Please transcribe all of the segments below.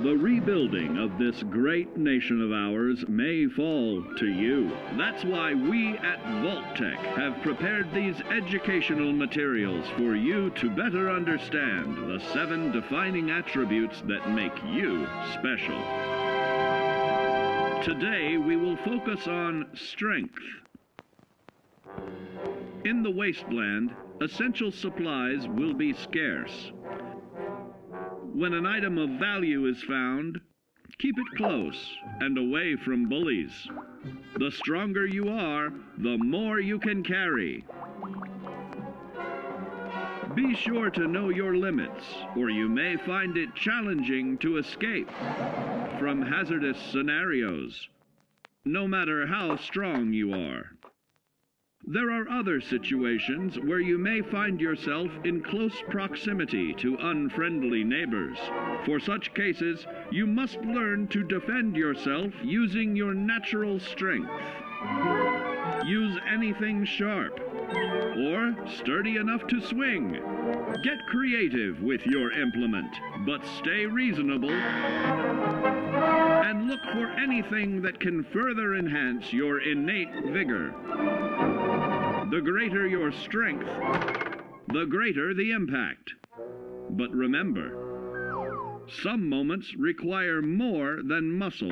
The rebuilding of this great nation of ours may fall to you. That's why we at Vault-Tec have prepared these educational materials for you to better understand the 7 defining attributes that make you special. Today we will focus on strength. In the wasteland, essential supplies will be scarce. When an item of value is found, keep it close and away from bullies. The stronger you are, the more you can carry. Be sure to know your limits, or you may find it challenging to escape from hazardous scenarios, no matter how strong you are. There are other situations where you may find yourself in close proximity to unfriendly neighbors. For such cases, you must learn to defend yourself using your natural strength. Use anything sharp or sturdy enough to swing. Get creative with your implement, but stay reasonable and look for anything that can further enhance your innate vigor. The greater your strength, the greater the impact. But remember, some moments require more than muscle.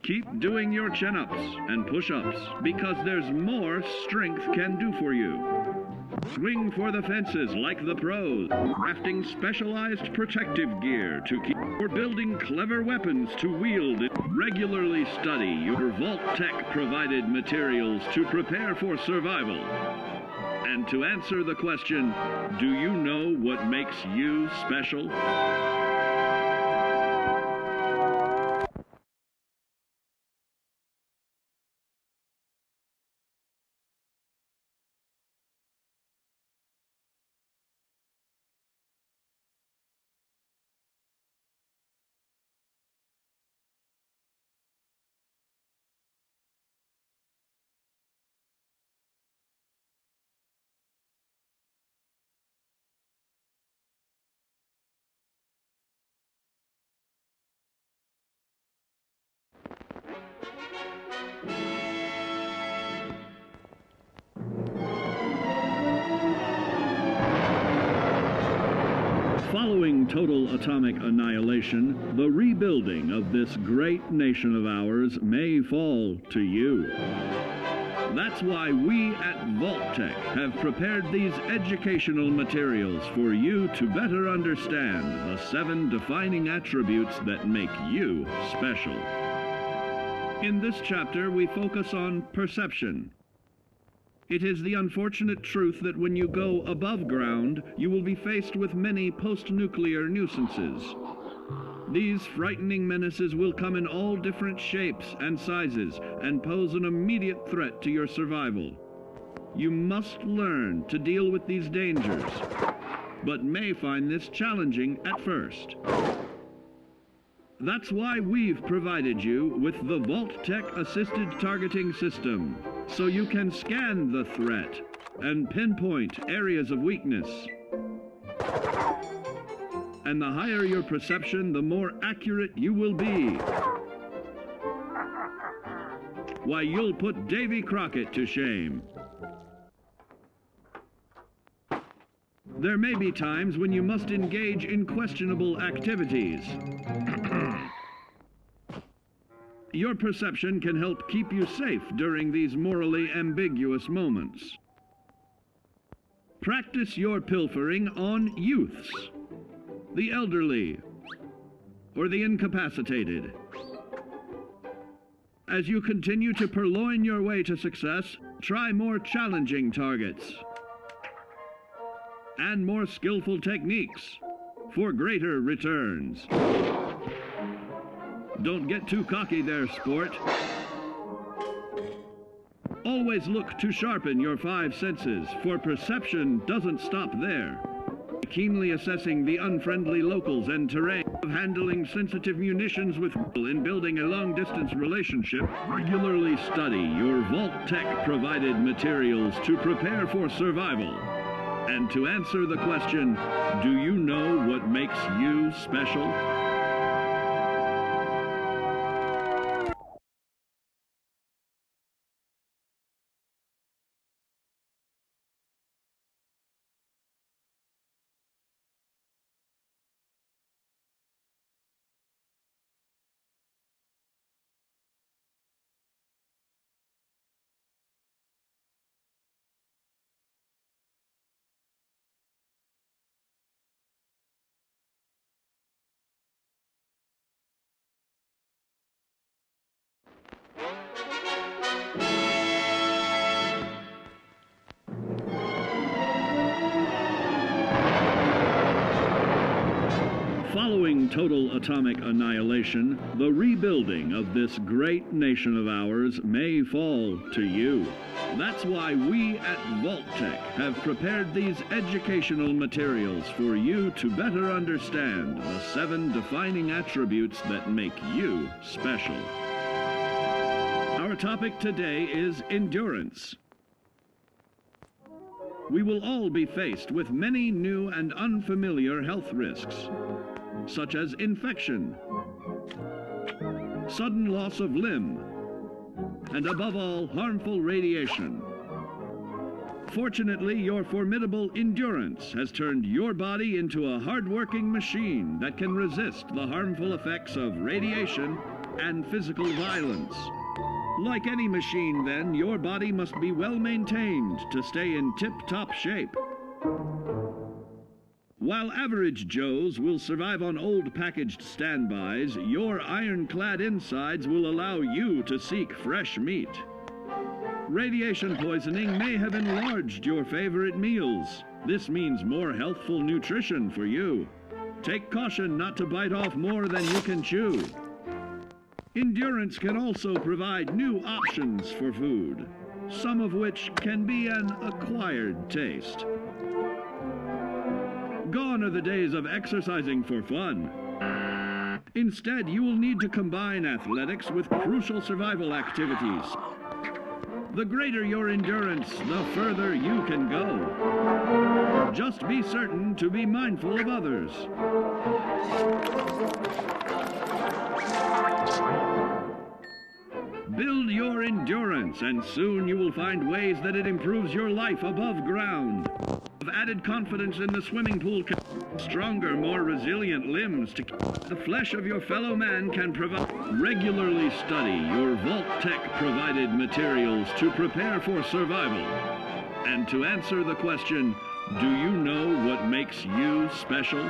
Keep doing your chin-ups and push-ups because there's more strength can do for you. Swing for the fences like the pros, crafting specialized protective gear to keep, or building clever weapons to wield. Regularly study your Vault-Tec provided materials to prepare for survival. And to answer the question, do you know what makes you special? Following total atomic annihilation, the rebuilding of this great nation of ours may fall to you. That's why we at Vault-Tec have prepared these educational materials for you to better understand the 7 defining attributes that make you special. In this chapter, we focus on perception. It is the unfortunate truth that when you go above ground, you will be faced with many post-nuclear nuisances. These frightening menaces will come in all different shapes and sizes and pose an immediate threat to your survival. You must learn to deal with these dangers, but may find this challenging at first. That's why we've provided you with the Vault-Tec Assisted Targeting System, so you can scan the threat and pinpoint areas of weakness. And the higher your perception, the more accurate you will be. Why, you'll put Davy Crockett to shame. There may be times when you must engage in questionable activities. Your perception can help keep you safe during these morally ambiguous moments. Practice your pilfering on youths, the elderly, or the incapacitated. As you continue to purloin your way to success, try more challenging targets and more skillful techniques for greater returns. Don't get too cocky there, sport. Always look to sharpen your 5 senses, for perception doesn't stop there. Keenly assessing the unfriendly locals and terrain, of handling sensitive munitions with in building a long-distance relationship. Regularly study your Vault-Tec provided materials to prepare for survival. And to answer the question, do you know makes you special? Following total atomic annihilation, the rebuilding of this great nation of ours may fall to you. That's why we at Vault-Tec have prepared these educational materials for you to better understand the 7 defining attributes that make you special. Our topic today is endurance. We will all be faced with many new and unfamiliar health risks, such as infection, sudden loss of limb, and above all, harmful radiation. Fortunately, your formidable endurance has turned your body into a hard-working machine that can resist the harmful effects of radiation and physical violence. Like any machine, then, your body must be well maintained to stay in tip-top shape. While average Joes will survive on old packaged standbys, your ironclad insides will allow you to seek fresh meat. Radiation poisoning may have enlarged your favorite meals. This means more healthful nutrition for you. Take caution not to bite off more than you can chew. Endurance can also provide new options for food, some of which can be an acquired taste. Gone are the days of exercising for fun. Instead, you will need to combine athletics with crucial survival activities. The greater your endurance, the further you can go. Just be certain to be mindful of others. Build your endurance, and soon you will find ways that it improves your life above ground. Of added confidence in the swimming pool, stronger, more resilient limbs to the flesh of your fellow man can provide. Regularly study your Vault-Tec provided materials to prepare for survival. And to answer the question, do you know what makes you special?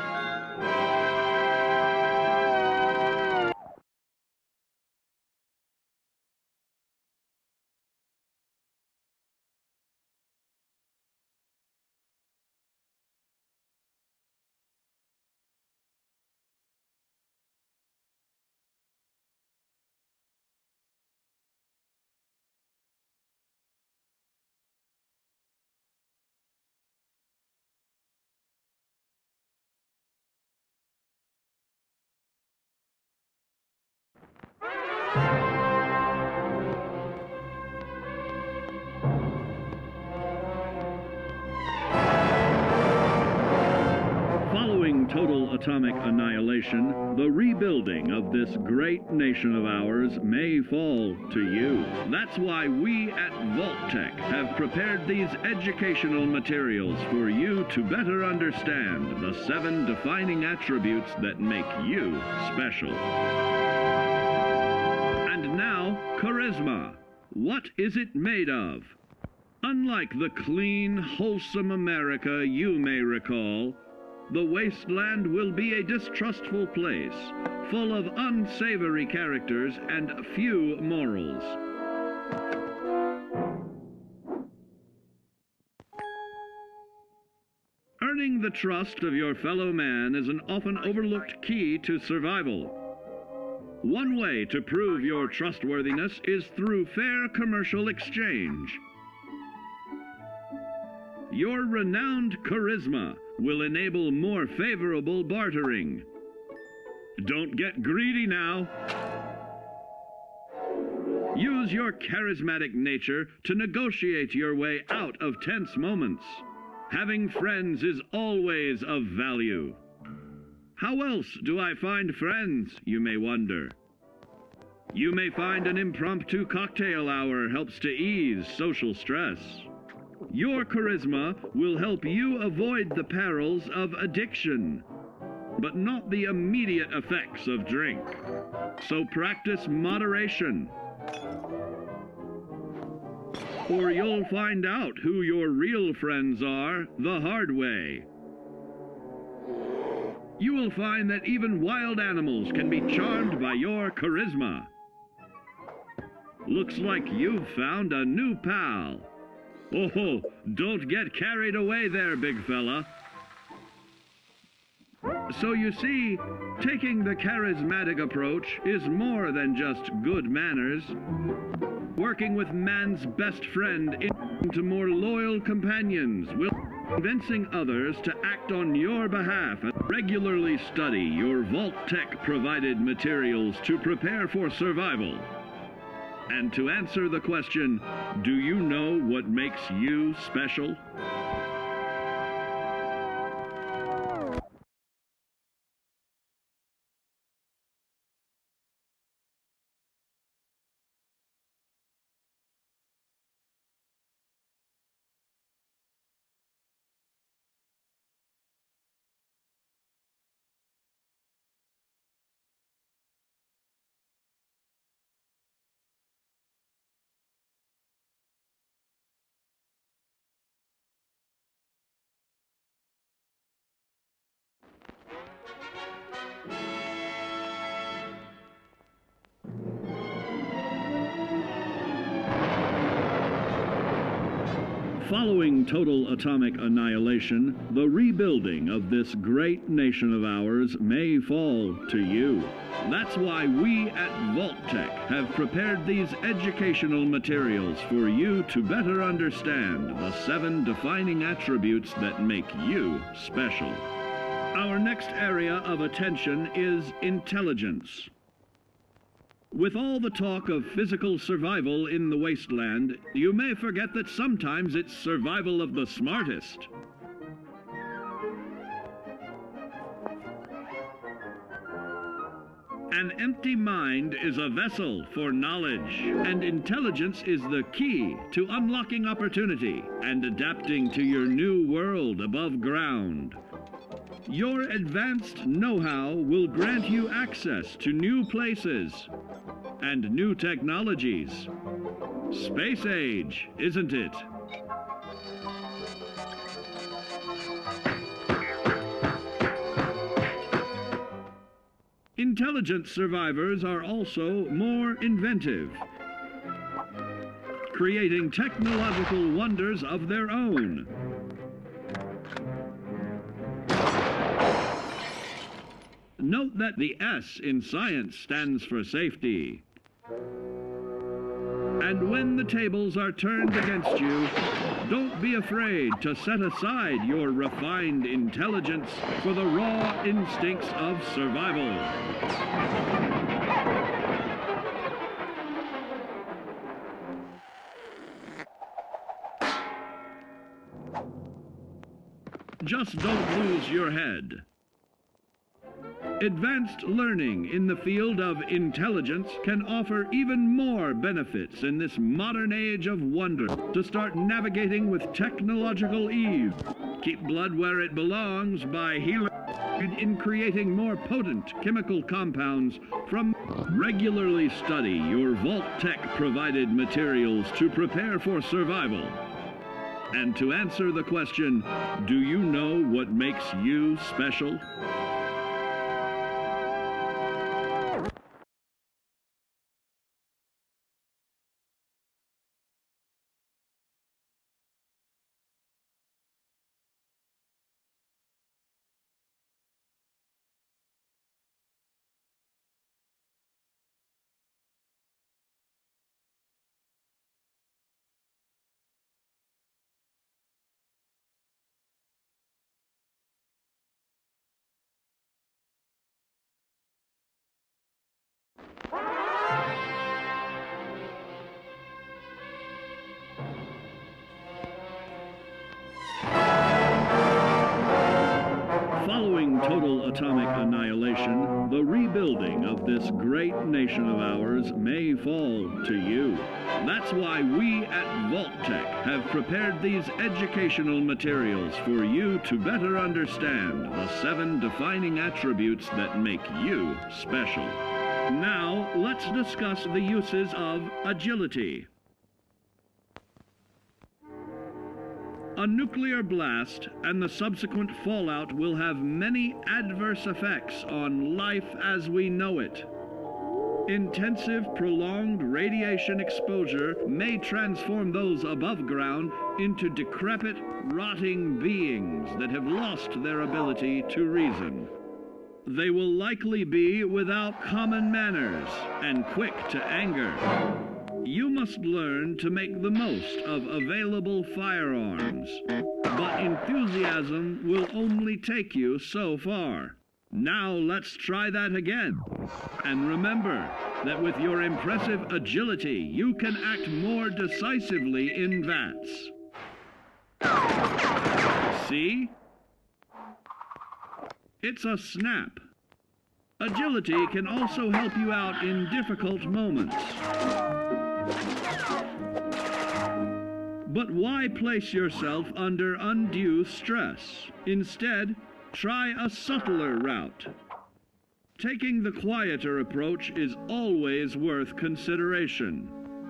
Following total atomic annihilation, the rebuilding of this great nation of ours may fall to you. That's why we at Vault-Tec have prepared these educational materials for you to better understand the 7 defining attributes that make you special. And now, charisma. What is it made of? Unlike the clean, wholesome America you may recall, the wasteland will be a distrustful place, full of unsavory characters and few morals. Earning the trust of your fellow man is an often overlooked key to survival. One way to prove your trustworthiness is through fair commercial exchange. Your renowned charisma will enable more favorable bartering. Don't get greedy now. Use your charismatic nature to negotiate your way out of tense moments. Having friends is always of value. How else do I find friends, you may wonder? You may find an impromptu cocktail hour helps to ease social stress. Your charisma will help you avoid the perils of addiction, but not the immediate effects of drink. So practice moderation, or you'll find out who your real friends are the hard way. You will find that even wild animals can be charmed by your charisma. Looks like you've found a new pal. Oh, don't get carried away there, big fella. So you see, taking the charismatic approach is more than just good manners. Working with man's best friend into more loyal companions will convincing others to act on your behalf and regularly study your Vault-Tec provided materials to prepare for survival. And to answer the question, do you know what makes you special? Following total atomic annihilation, the rebuilding of this great nation of ours may fall to you. That's why we at Vault-Tec have prepared these educational materials for you to better understand the 7 defining attributes that make you special. Our next area of attention is intelligence. With all the talk of physical survival in the wasteland, you may forget that sometimes it's survival of the smartest. An empty mind is a vessel for knowledge, and intelligence is the key to unlocking opportunity and adapting to your new world above ground. Your advanced know-how will grant you access to new places and new technologies. Space age, isn't it? Intelligent survivors are also more inventive, creating technological wonders of their own. Note that the S in science stands for safety. And when the tables are turned against you, don't be afraid to set aside your refined intelligence for the raw instincts of survival. Just don't lose your head. Advanced learning in the field of intelligence can offer even more benefits in this modern age of wonder. To start navigating with technological ease, keep blood where it belongs by healing in creating more potent chemical compounds from regularly study your Vault-Tec provided materials to prepare for survival. And to answer the question, do you know what makes you special? atomic annihilation, the rebuilding of this great nation of ours may fall to you. That's why we at Vault-Tec have prepared these educational materials for you to better understand the 7 defining attributes that make you special. Now, let's discuss the uses of agility. A nuclear blast and the subsequent fallout will have many adverse effects on life as we know it. Intensive, prolonged radiation exposure may transform those above ground into decrepit, rotting beings that have lost their ability to reason. They will likely be without common manners and quick to anger. You must learn to make the most of available firearms, but enthusiasm will only take you so far. Now let's try that again. And remember that with your impressive agility, you can act more decisively in VATS. See? It's a snap. Agility can also help you out in difficult moments. But why place yourself under undue stress? Instead, try a subtler route. Taking the quieter approach is always worth consideration.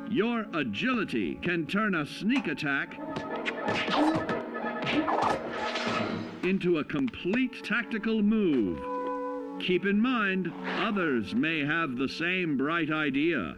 Your agility can turn a sneak attack into a complete tactical move. Keep in mind, others may have the same bright idea.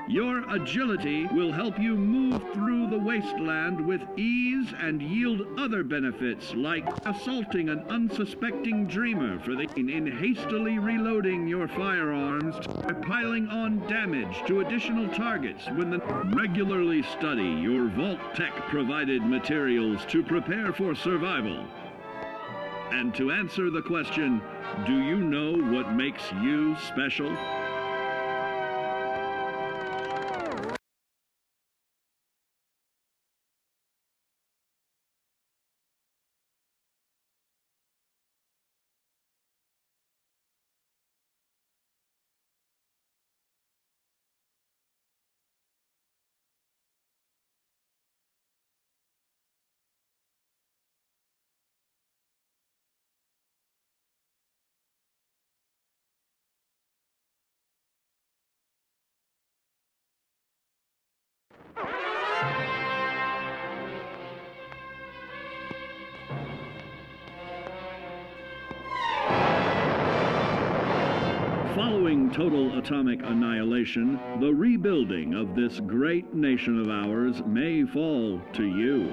Your agility will help you move through the wasteland with ease and yield other benefits like assaulting an unsuspecting dreamer in hastily reloading your firearms or piling on damage to additional targets regularly study your Vault-Tec provided materials to prepare for survival. And to answer the question, do you know what makes you special? Following total atomic annihilation, the rebuilding of this great nation of ours may fall to you.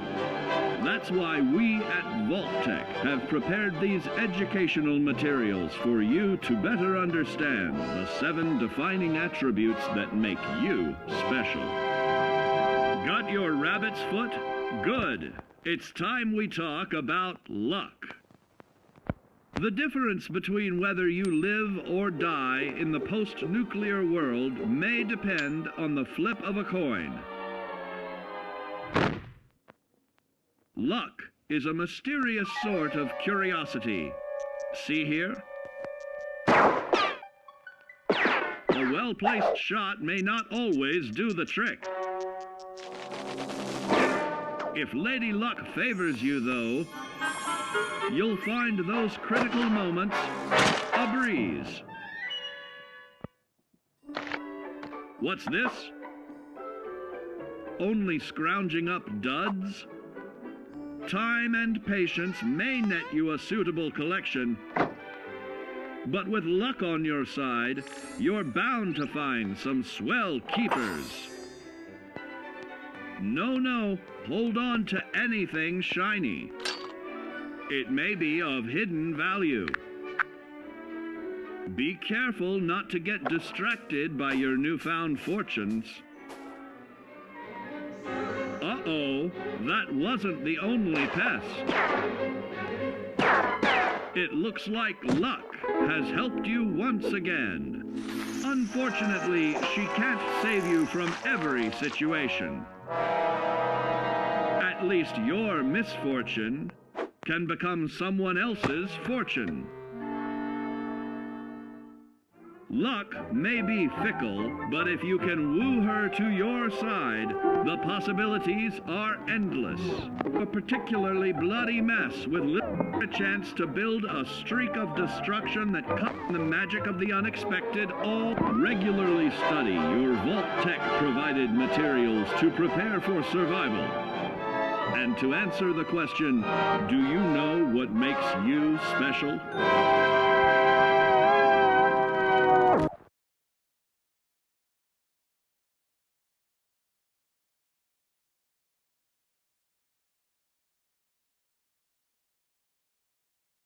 That's why we at Vault-Tec have prepared these educational materials for you to better understand the 7 defining attributes that make you special. Got your rabbit's foot? Good. It's time we talk about luck. The difference between whether you live or die in the post-nuclear world may depend on the flip of a coin. Luck is a mysterious sort of curiosity. See here? A well-placed shot may not always do the trick. If Lady Luck favors you, though, you'll find those critical moments a breeze. What's this? Only scrounging up duds? Time and patience may net you a suitable collection, but with luck on your side, you're bound to find some swell keepers. No, hold on to anything shiny. It may be of hidden value. Be careful not to get distracted by your newfound fortunes. Uh-oh, that wasn't the only pest. It looks like luck has helped you once again. Unfortunately, she can't save you from every situation. At at least your misfortune can become someone else's fortune. Luck may be fickle, but if you can woo her to your side, the possibilities are endless. A particularly bloody mess with little chance to build a streak of destruction that cuts the magic of the unexpected. All regularly study your Vault-Tec-provided materials to prepare for survival. And to answer the question, do you know what makes you special?